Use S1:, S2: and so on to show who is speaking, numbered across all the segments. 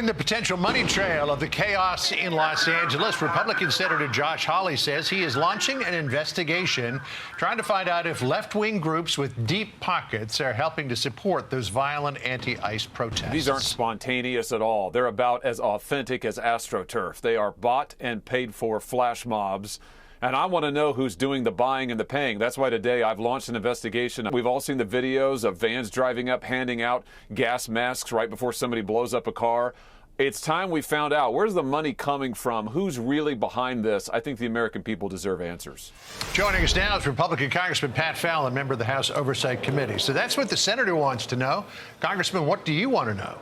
S1: Following the potential money trail of the chaos in Los Angeles, Republican Senator Josh Hawley says he is launching an investigation trying to find out if left-wing groups with deep pockets are helping to support those violent anti-ICE protests.
S2: These aren't spontaneous at all. They're about as authentic as AstroTurf. They are bought and paid for flash mobs. And I want to know who's doing the buying and the paying. That's why today I've launched an investigation. We've all seen the videos of vans driving up, handing out gas masks right before somebody blows up a car. It's time we found out, where's the money coming from? Who's really behind this? I think the American people deserve answers.
S1: Joining us now is Republican Congressman Pat Fallon, member of the House Oversight Committee. So that's what the senator wants to know. Congressman, what do you want to know?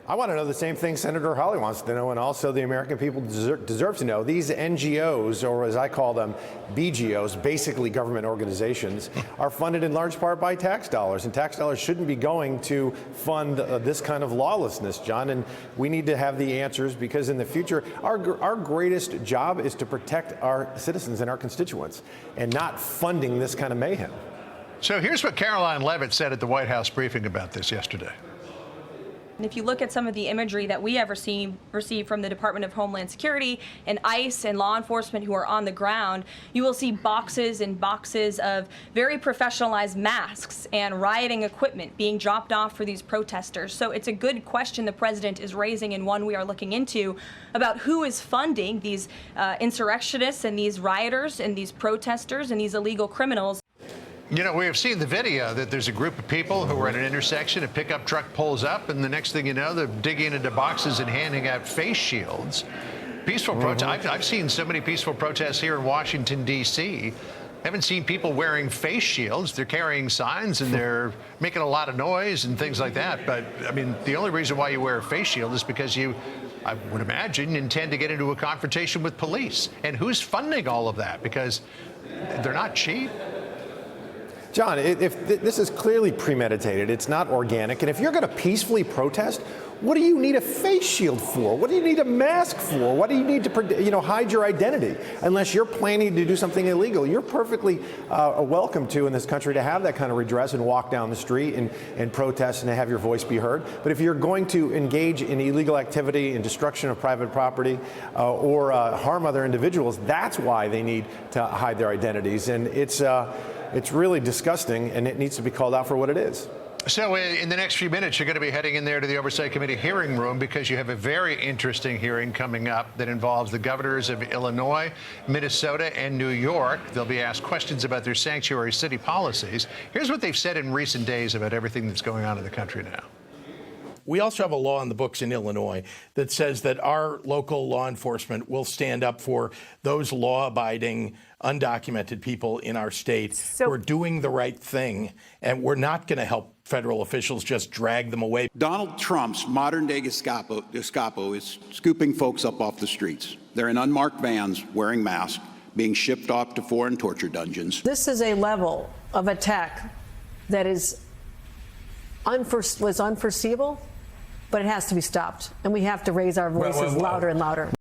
S3: I want to know the same thing Senator Hawley wants to know, and also the American people deserve to know. These NGOs, or as I call them, BGOs, basically government organizations, are funded in large part by tax dollars, and tax dollars shouldn't be going to fund this kind of lawlessness, John, and we need to have the answers because in the future, our greatest job is to protect our citizens and our constituents, and not funding this kind of mayhem.
S1: So here's what Caroline Leavitt said at the White House briefing about this yesterday.
S4: And if you look at some of the imagery that we have received from the Department of Homeland Security and ICE and law enforcement who are on the ground, you will see boxes and boxes of very professionalized masks and rioting equipment being dropped off for these protesters. So it's a good question the president is raising and one we are looking into about who is funding these insurrectionists and these rioters and these protesters and these illegal criminals.
S1: You know, we have seen the video that there's a group of people who are at an intersection, a pickup truck pulls up, and the next thing you know, they're digging into boxes and handing out face shields. Peaceful protest. I've seen so many peaceful protests here in Washington, D.C. I haven't seen people wearing face shields. They're carrying signs and they're making a lot of noise and things like that. But, I mean, the only reason why you wear a face shield is because you, I would imagine, intend to get into a confrontation with police. And who's funding all of that? Because they're not cheap.
S3: John, if this is clearly premeditated, it's not organic, and if you're going to peacefully protest, what do you need a face shield for? What do you need a mask for? What do you need to, hide your identity? Unless you're planning to do something illegal, you're perfectly welcome to in this country to have that kind of redress and walk down the street and protest and have your voice be heard. But if you're going to engage in illegal activity and destruction of private property or harm other individuals, that's why they need to hide their identities, and it's really disgusting, and it needs to be called out for what it is.
S1: So in the next few minutes, you're going to be heading in there to the Oversight Committee hearing room because you have a very interesting hearing coming up that involves the governors of Illinois, Minnesota, and New York. They'll be asked questions about their sanctuary city policies. Here's what they've said in recent days about everything that's going on in the country now.
S5: We also have a law in the books in Illinois that says that our local law enforcement will stand up for those law-abiding, undocumented people in our state who are doing the right thing, and we're not going to help federal officials just drag them away.
S6: Donald Trump's modern-day Gestapo is scooping folks up off the streets. They're in unmarked vans, wearing masks, being shipped off to foreign torture dungeons.
S7: This is a level of attack that was unforeseeable, but it has to be stopped, and we have to raise our voices louder and louder.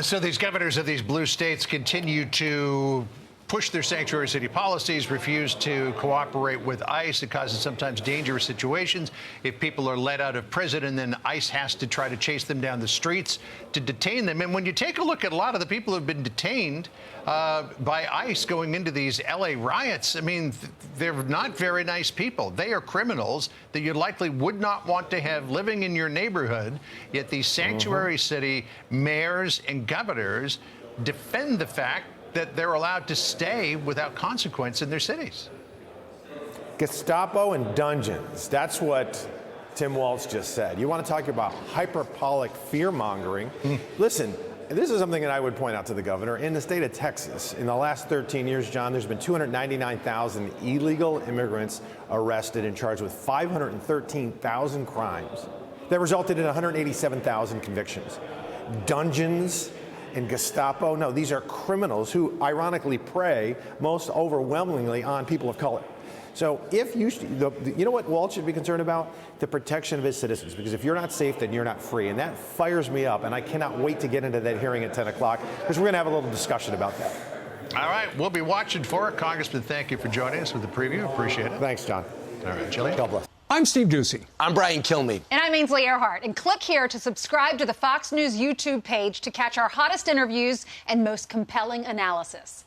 S1: So these governors of these blue states continue to push their sanctuary city policies, refuse to cooperate with ICE. It causes sometimes dangerous situations if people are let out of prison and then ICE has to try to chase them down the streets to detain them. And when you take a look at a lot of the people who have been detained by ICE going into these LA riots, I mean, they're not very nice people. They are criminals that you likely would not want to have living in your neighborhood. Yet these sanctuary city mayors and governors defend the fact that they're allowed to stay without consequence in their cities.
S3: Gestapo and dungeons. That's what Tim Walz just said. You want to talk about hyperbolic fear-mongering? Listen, this is something that I would point out to the governor. In the state of Texas, in the last 13 years, John, there's been 299,000 illegal immigrants arrested and charged with 513,000 crimes that resulted in 187,000 convictions. Dungeons and Gestapo, no, these are criminals who ironically prey most overwhelmingly on people of color. So if you know what Walz should be concerned about? The protection of his citizens, because if you're not safe, then you're not free. And that fires me up, and I cannot wait to get into that hearing at 10 o'clock, because we're going to have a little discussion about that.
S1: All right, we'll be watching for it. Congressman, thank you for joining us with the preview. Appreciate it.
S3: Thanks, John.
S1: All right, Jillian.
S3: God bless.
S8: I'm Steve Doocy.
S9: I'm Brian Kilmeade.
S10: And I'm Ainsley Earhart. And click here to subscribe to the Fox News YouTube page to catch our hottest interviews and most compelling analysis.